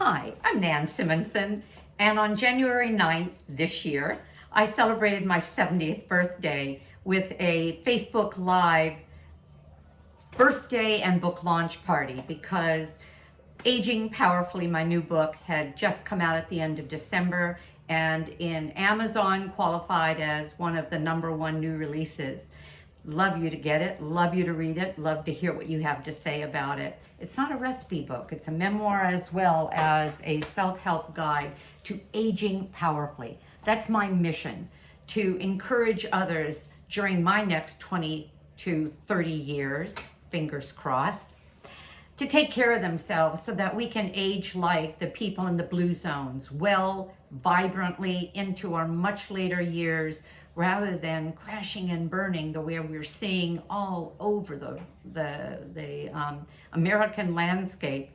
Hi, I'm Nan Simonson, and on January 9th this year, I celebrated my 70th birthday with a Facebook Live birthday and book launch party because Aging Powerfully, my new book, had just come out at the end of December and in Amazon qualified as one of the #1 new releases. Love you to get it, love you to read it, love to hear what you have to say about it. It's not a recipe book, it's a memoir as well as a self-help guide to aging powerfully. That's my mission, to encourage others during my next 20 to 30 years, fingers crossed, to take care of themselves so that we can age like the people in the blue zones, well, vibrantly into our much later years, rather than crashing and burning the way we're seeing all over the American landscape,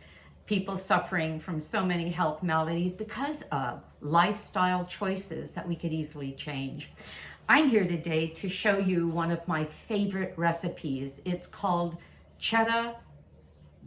people suffering from so many health maladies because of lifestyle choices that we could easily change. I'm here today to show you one of my favorite recipes. It's called Chedda,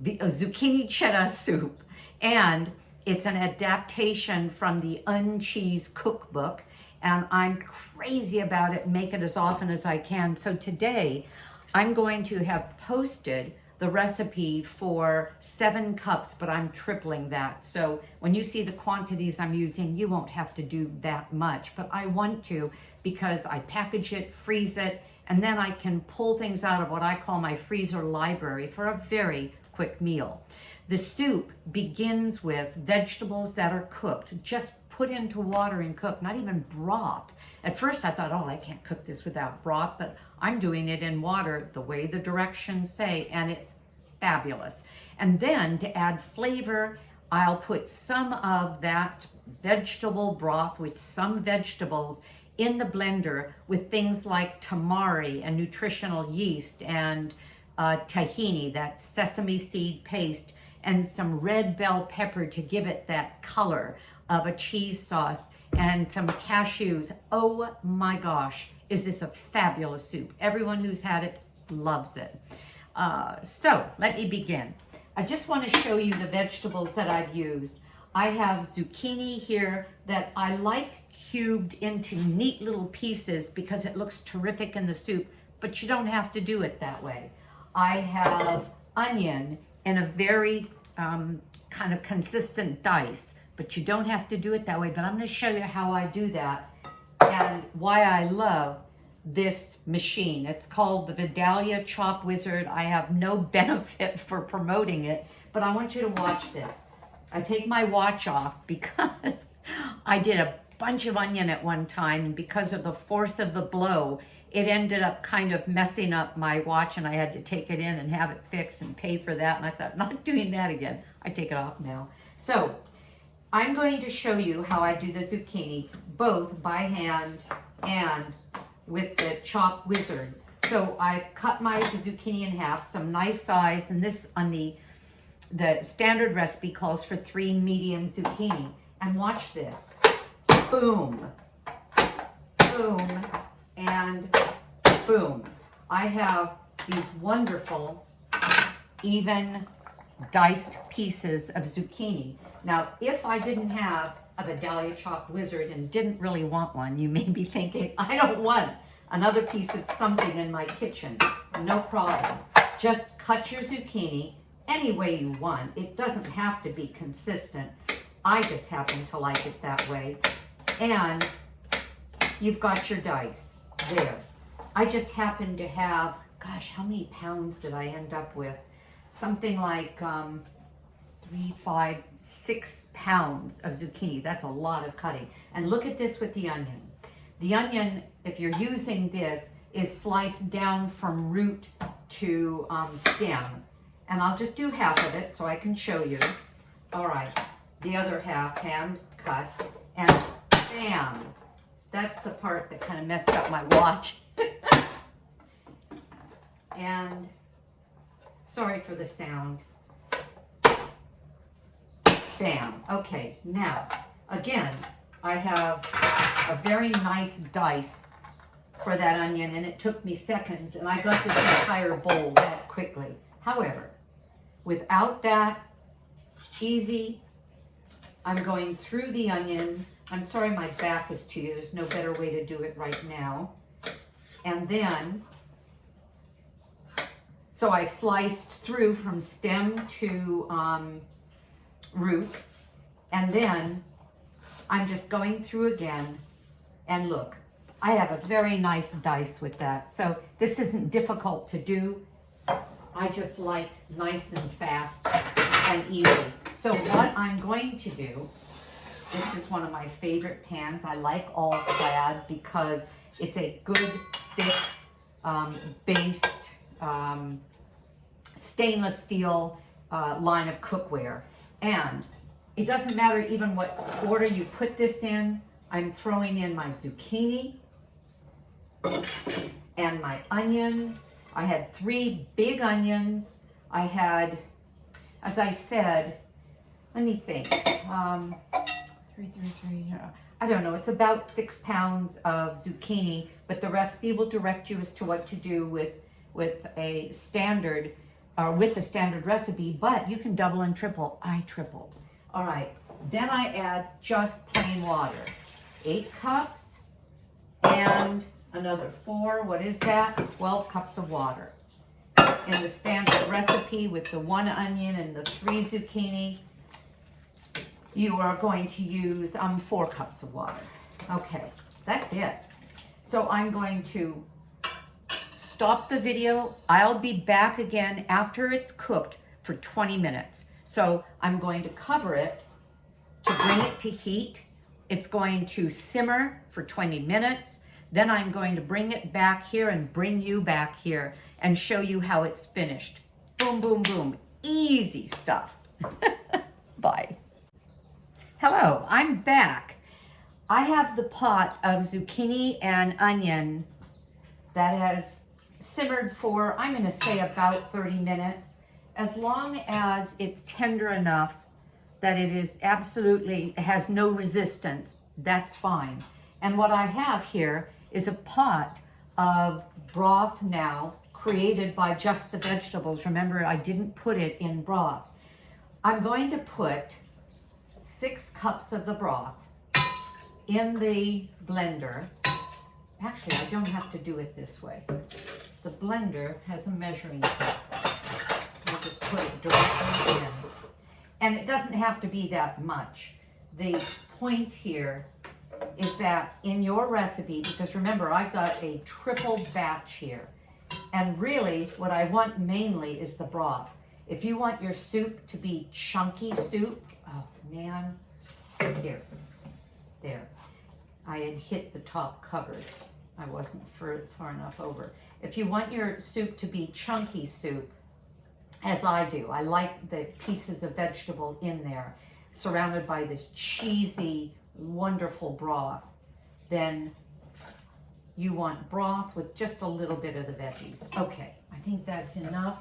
zucchini cheddar soup, and it's an adaptation from the Uncheese cookbook, and I'm crazy about it and make it as often as I can. So today I'm going to have posted the recipe for 7 cups, but I'm tripling that. So when you see the quantities I'm using, you won't have to do that much, but I want to because I package it, freeze it, and then I can pull things out of what I call my freezer library for a very quick meal. The soup begins with vegetables that are cooked, just put into water and cooked, not even broth. At first I thought, oh, I can't cook this without broth, but I'm doing it in water the way the directions say, and it's fabulous. And then to add flavor, I'll put some of that vegetable broth with some vegetables in the blender with things like tamari and nutritional yeast and tahini, that sesame seed paste, and some red bell pepper to give it that color of a cheese sauce, and some cashews. Oh my gosh, is this a fabulous soup. Everyone who's had it loves it. So let me begin. I just want to show you the vegetables that I've used. I have zucchini here that I like cubed into neat little pieces because it looks terrific in the soup, but you don't have to do it that way. I have onion in a very kind of consistent dice, but you don't have to do it that way. But I'm going to show you how I do that and why I love this machine. It's called the Vidalia Chop Wizard. I have no benefit for promoting it, but I want you to watch this. I take my watch off because I did a bunch of onion at one time, and because of the force of the blow, it ended up kind of messing up my watch, and I had to take it in and have it fixed and pay for that. And I thought, not doing that again. I take it off now. So I'm going to show you how I do the zucchini, both by hand and with the Chop Wizard. So I've cut my zucchini in half, some nice size, and this on the standard recipe calls for 3 medium zucchini. And watch this. Boom, boom, and boom. I have these wonderful, even diced pieces of zucchini. Now, if I didn't have a Vidalia Chop Wizard and didn't really want one, you may be thinking, I don't want another piece of something in my kitchen. No problem. Just cut your zucchini any way you want. It doesn't have to be consistent. I just happen to like it that way. And you've got your dice there. I just happen to have, gosh, how many pounds did I end up with? Something like 3, 5, 6 pounds of zucchini. That's a lot of cutting. And look at this with the onion. The onion, if you're using this, is sliced down from root to stem. And I'll just do half of it so I can show you. All right, the other half hand cut, and bam. That's the part that kind of messed up my watch. And sorry for the sound. Bam. Okay, now, again, I have a very nice dice for that onion, and it took me seconds, and I got this entire bowl that quickly. However, without that easy I'm going through the onion. I'm sorry my back is to you. There's no better way to do it right now. And then, so I sliced through from stem to root. And then I'm just going through again. And look, I have a very nice dice with that. So this isn't difficult to do. I just like nice and fast and easy. So what I'm going to do, this is one of my favorite pans. I like all clad because it's a good, thick, based, stainless steel line of cookware. And it doesn't matter even what order you put this in. I'm throwing in my zucchini and my onion. I had 3 big onions. I had, as I said, let me think, 3, I don't know, it's about 6 pounds of zucchini, but the recipe will direct you as to what to do with a standard, with the standard recipe, but you can double and triple. I tripled. All right, then I add just plain water. 8 cups and another 4, what is that? 12 cups of water. In the standard recipe with the 1 onion and the 3 zucchini, you are going to use 4 cups of water. Okay, that's it. So I'm going to stop the video. I'll be back again after it's cooked for 20 minutes. So I'm going to cover it to bring it to heat. It's going to simmer for 20 minutes. Then I'm going to bring it back here and bring you back here and show you how it's finished. Boom, boom, boom. Easy stuff. Bye. Hello, I'm back. I have the pot of zucchini and onion that has simmered for, I'm going to say about 30 minutes. As long as it's tender enough that it is absolutely, has no resistance, that's fine. And what I have here is a pot of broth now created by just the vegetables. Remember, I didn't put it in broth. I'm going to put 6 cups of the broth in the blender. Actually, I don't have to do it this way. The blender has a measuring cup. I'll just put it directly in. And it doesn't have to be that much. The point here is that in your recipe, because remember, I've got a triple batch here. And really, what I want mainly is the broth. If you want your soup to be chunky soup, oh man, here, there. I had hit the top cupboard. I wasn't far enough over. If you want your soup to be chunky soup, as I do, I like the pieces of vegetable in there, surrounded by this cheesy, wonderful broth, then you want broth with just a little bit of the veggies. Okay, I think that's enough.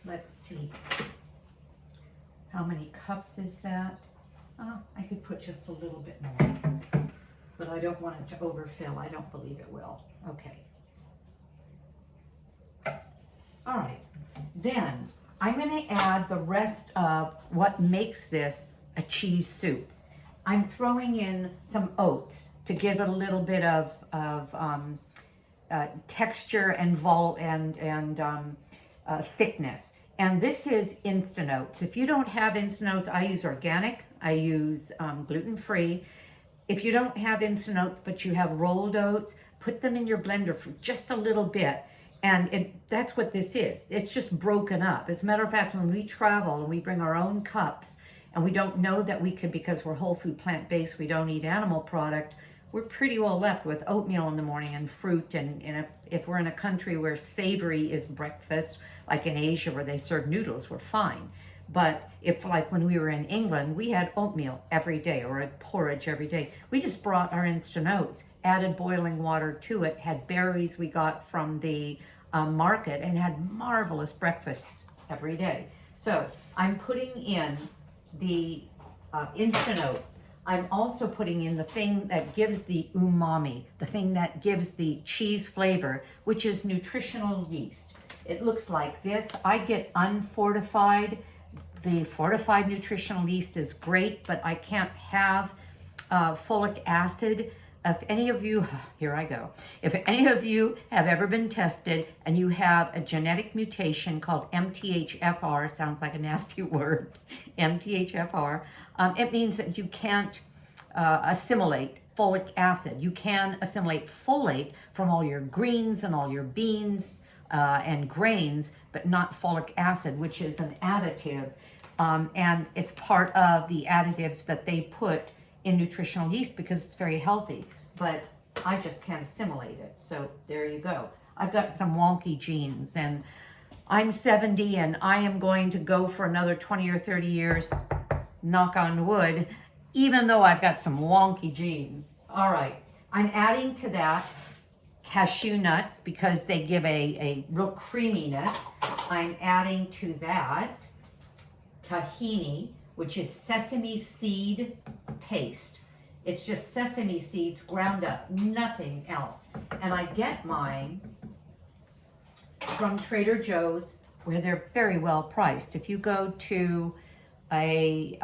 Let's see. How many cups is that? I could put just a little bit more, but I don't want it to overfill. I don't believe it will. Okay. All right, then I'm going to add the rest of what makes this a cheese soup. I'm throwing in some oats to give it a little bit of texture and thickness. And this is instant oats. If you don't have instant oats, I use organic. I use gluten-free. If you don't have instant oats, but you have rolled oats, put them in your blender for just a little bit. And that's what this is. It's just broken up. As a matter of fact, when we travel and we bring our own cups, and we don't know that we could, because we're whole food plant-based, we don't eat animal product, we're pretty well left with oatmeal in the morning and fruit. And if we're in a country where savory is breakfast, like in Asia where they serve noodles, we're fine. But if, like when we were in England, we had oatmeal every day or a porridge every day. We just brought our instant oats, added boiling water to it, had berries we got from the market, and had marvelous breakfasts every day. So I'm putting in the instant oats. I'm also putting in the thing that gives the umami, the thing that gives the cheese flavor, which is nutritional yeast. It looks like this. I get unfortified. the fortified nutritional yeast is great, but I can't have folic acid. If any of you, here I go, if any of you have ever been tested and you have a genetic mutation called MTHFR, sounds like a nasty word, MTHFR, it means that you can't assimilate folic acid. You can assimilate folate from all your greens and all your beans and grains, but not folic acid, which is an additive. And it's part of the additives that they put in nutritional yeast because it's very healthy, but I just can't assimilate it. So there you go. I've got some wonky genes, and I'm 70 and I am going to go for another 20 or 30 years, knock on wood, even though I've got some wonky genes. All right, I'm adding to that cashew nuts because they give a real creaminess. I'm adding to that tahini, which is sesame seed paste. It's just sesame seeds ground up, nothing else. And I get mine from Trader Joe's, where they're very well priced. If you go to a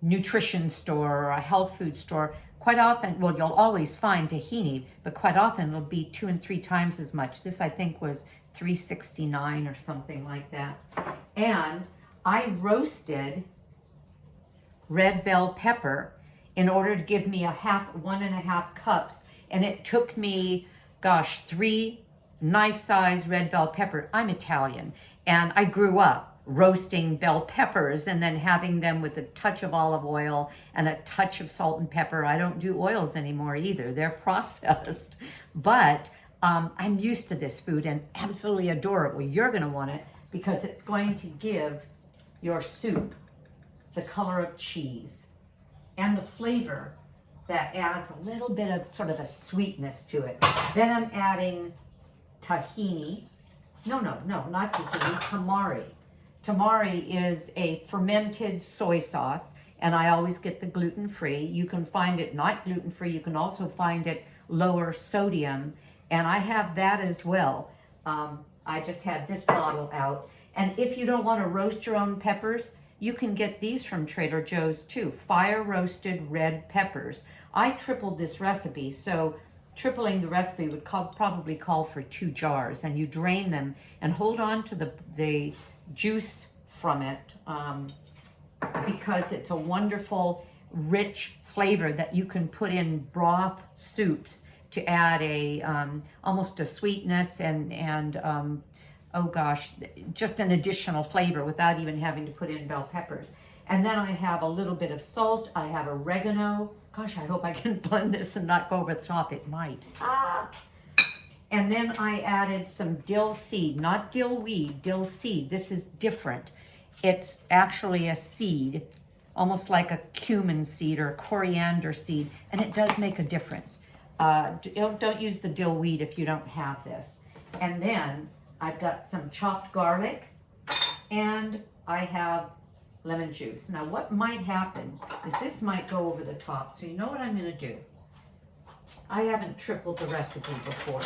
nutrition store or a health food store, quite often, well, you'll always find tahini, but quite often it'll be 2 and 3 times as much. This, I think, was $3.69 or something like that. And I roasted red bell pepper in order to give me 1.5 cups. And it took me, gosh, 3 nice sized red bell pepper. I'm Italian, and I grew up roasting bell peppers and then having them with a touch of olive oil and a touch of salt and pepper. I don't do oils anymore either. They're processed. But I'm used to this food and absolutely adore it. Well, you're going to want it because it's going to give your soup the color of cheese and the flavor that adds a little bit of sort of a sweetness to it. Then I'm adding tahini. No, not tahini, tamari. Tamari is a fermented soy sauce, and I always get the gluten-free. You can find it not gluten-free. You can also find it lower sodium, and I have that as well. I just had this bottle out. And if you don't want to roast your own peppers, you can get these from Trader Joe's too, fire roasted red peppers. I tripled this recipe, so tripling the recipe would probably call for 2 jars, and you drain them and hold on to the juice from it because it's a wonderful, rich flavor that you can put in broth soups to add a almost a sweetness and oh gosh, just an additional flavor without even having to put in bell peppers. And then I have a little bit of salt. I have oregano. Gosh, I hope I can blend this and not go over the top. It might. And then I added some dill seed, not dill weed, dill seed. This is different. It's actually a seed, almost like a cumin seed or a coriander seed, and it does make a difference. Don't use the dill weed if you don't have this. And then I've got some chopped garlic, and I have lemon juice. Now what might happen is this might go over the top. So you know what I'm going to do? I haven't tripled the recipe before,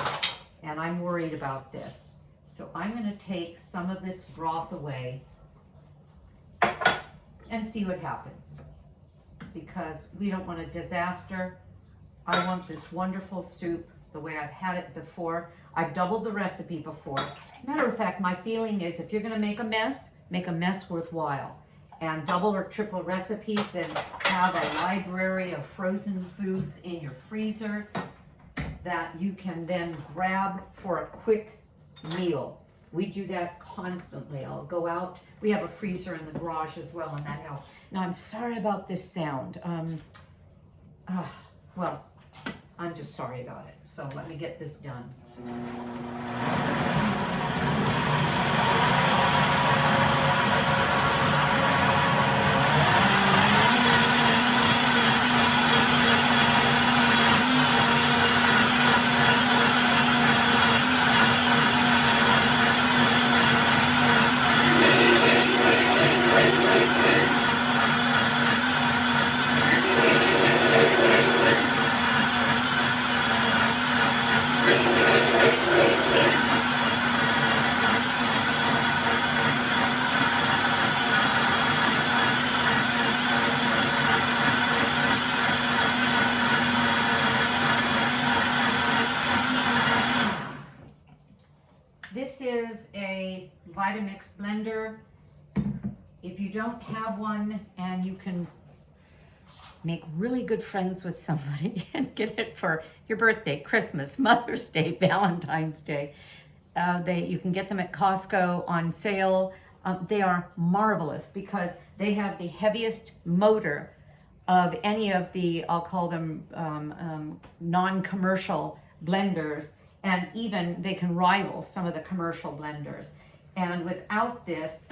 and I'm worried about this. So I'm going to take some of this broth away and see what happens, because we don't want a disaster. I want this wonderful soup the way I've had it before. I've doubled the recipe before. As a matter of fact, my feeling is if you're going to make a mess worthwhile. And double or triple recipes, then have a library of frozen foods in your freezer that you can then grab for a quick meal. We do that constantly. I'll go out. We have a freezer in the garage as well, and that helps. Now, I'm sorry about this sound. Well, I'm just sorry about it. So let me get this done. Vitamix Blender. If you don't have one and you can make really good friends with somebody and get it for your birthday, Christmas, Mother's Day, Valentine's Day, you can get them at Costco on sale. They are marvelous because they have the heaviest motor of any of the, I'll call them non-commercial blenders, and even they can rival some of the commercial blenders. And without this,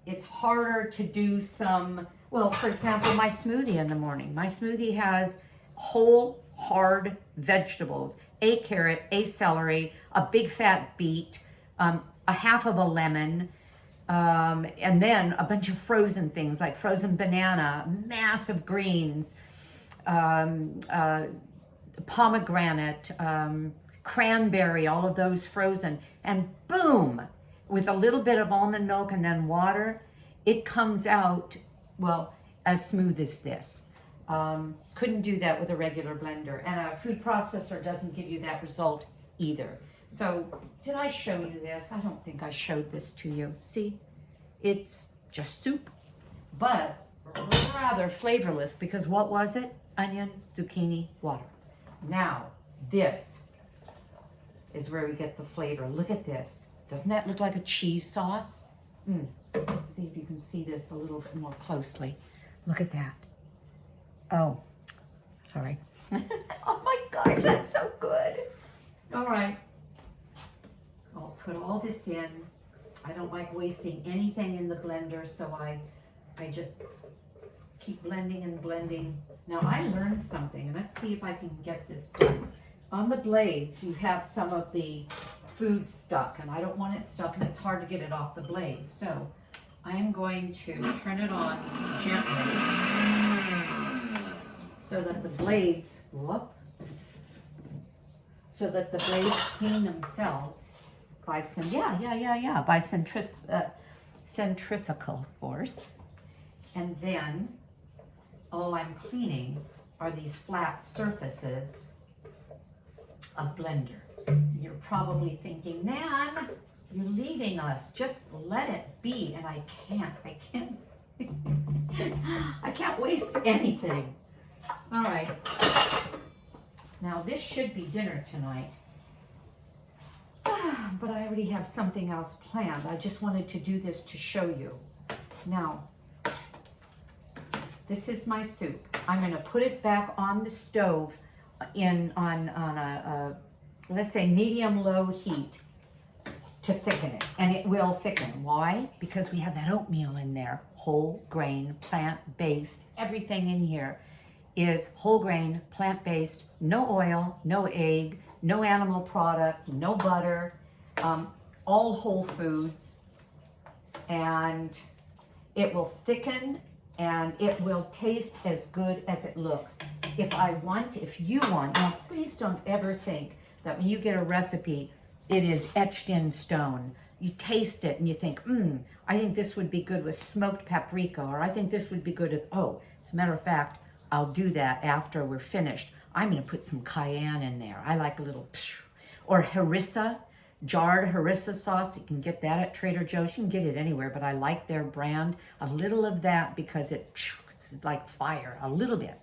it's harder to do some, well, for example, my smoothie in the morning. My smoothie has whole, hard vegetables, a carrot, a celery, a big fat beet, a half of a lemon, and then a bunch of frozen things like frozen banana, massive greens, pomegranate, cranberry, all of those frozen, and boom, with a little bit of almond milk and then water, it comes out, well, as smooth as this. Couldn't do that with a regular blender, and a food processor doesn't give you that result either. So, did I show you this? I don't think I showed this to you. See, it's just soup, but rather flavorless, because what was it? Onion, zucchini, water. Now, this is where we get the flavor. Look at this. Doesn't that look like a cheese sauce? Let's see if you can see this a little bit more closely. Look at that. Oh, sorry. Oh my gosh, that's so good. All right. I'll put all this in. I don't like wasting anything in the blender, so I just keep blending and blending. Now I learned something, and let's see if I can get this done. On the blades, you have some of the food stuck, and I don't want it stuck, and it's hard to get it off the blade. So I am going to turn it on gently so that the blades, clean themselves by some, by centrifugal force. And then all I'm cleaning are these flat surfaces of blender. You're probably thinking, man, you're leaving us. Just let it be. And I can't. I can't waste anything. All right. Now this should be dinner tonight. But I already have something else planned. I just wanted to do this to show you. Now, this is my soup. I'm going to put it back on the stove on a let's say medium-low heat to thicken it, and it will thicken. Why? Because we have that oatmeal in there, whole grain, plant-based. Everything in here is whole grain, plant-based, no oil, no egg, no animal product, no butter, all whole foods, and it will thicken and it will taste as good as it looks. If you want, now please don't ever think that when you get a recipe, it is etched in stone. You taste it and you think, I think this would be good with smoked paprika, or I think this would be good with, as a matter of fact, I'll do that after we're finished. I'm gonna put some cayenne in there. I like a little, or harissa, jarred harissa sauce. You can get that at Trader Joe's. You can get it anywhere, but I like their brand. A little of that because it's like fire, a little bit,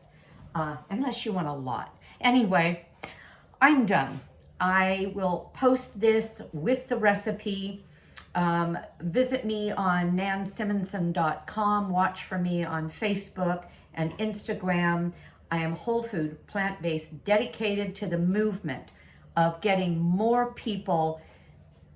unless you want a lot. Anyway, I'm done. I will post this with the recipe. Visit me on nansimonson.com. Watch for me on Facebook and Instagram. I am whole food, plant-based, dedicated to the movement of getting more people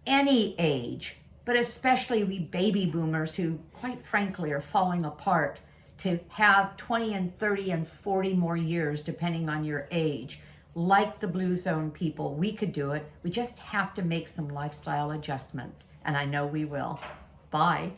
any age, but especially we baby boomers who, quite frankly, are falling apart, to have 20 and 30 and 40 more years, depending on your age. Like the Blue Zone people, we could do it. We just have to make some lifestyle adjustments, and I know we will. Bye.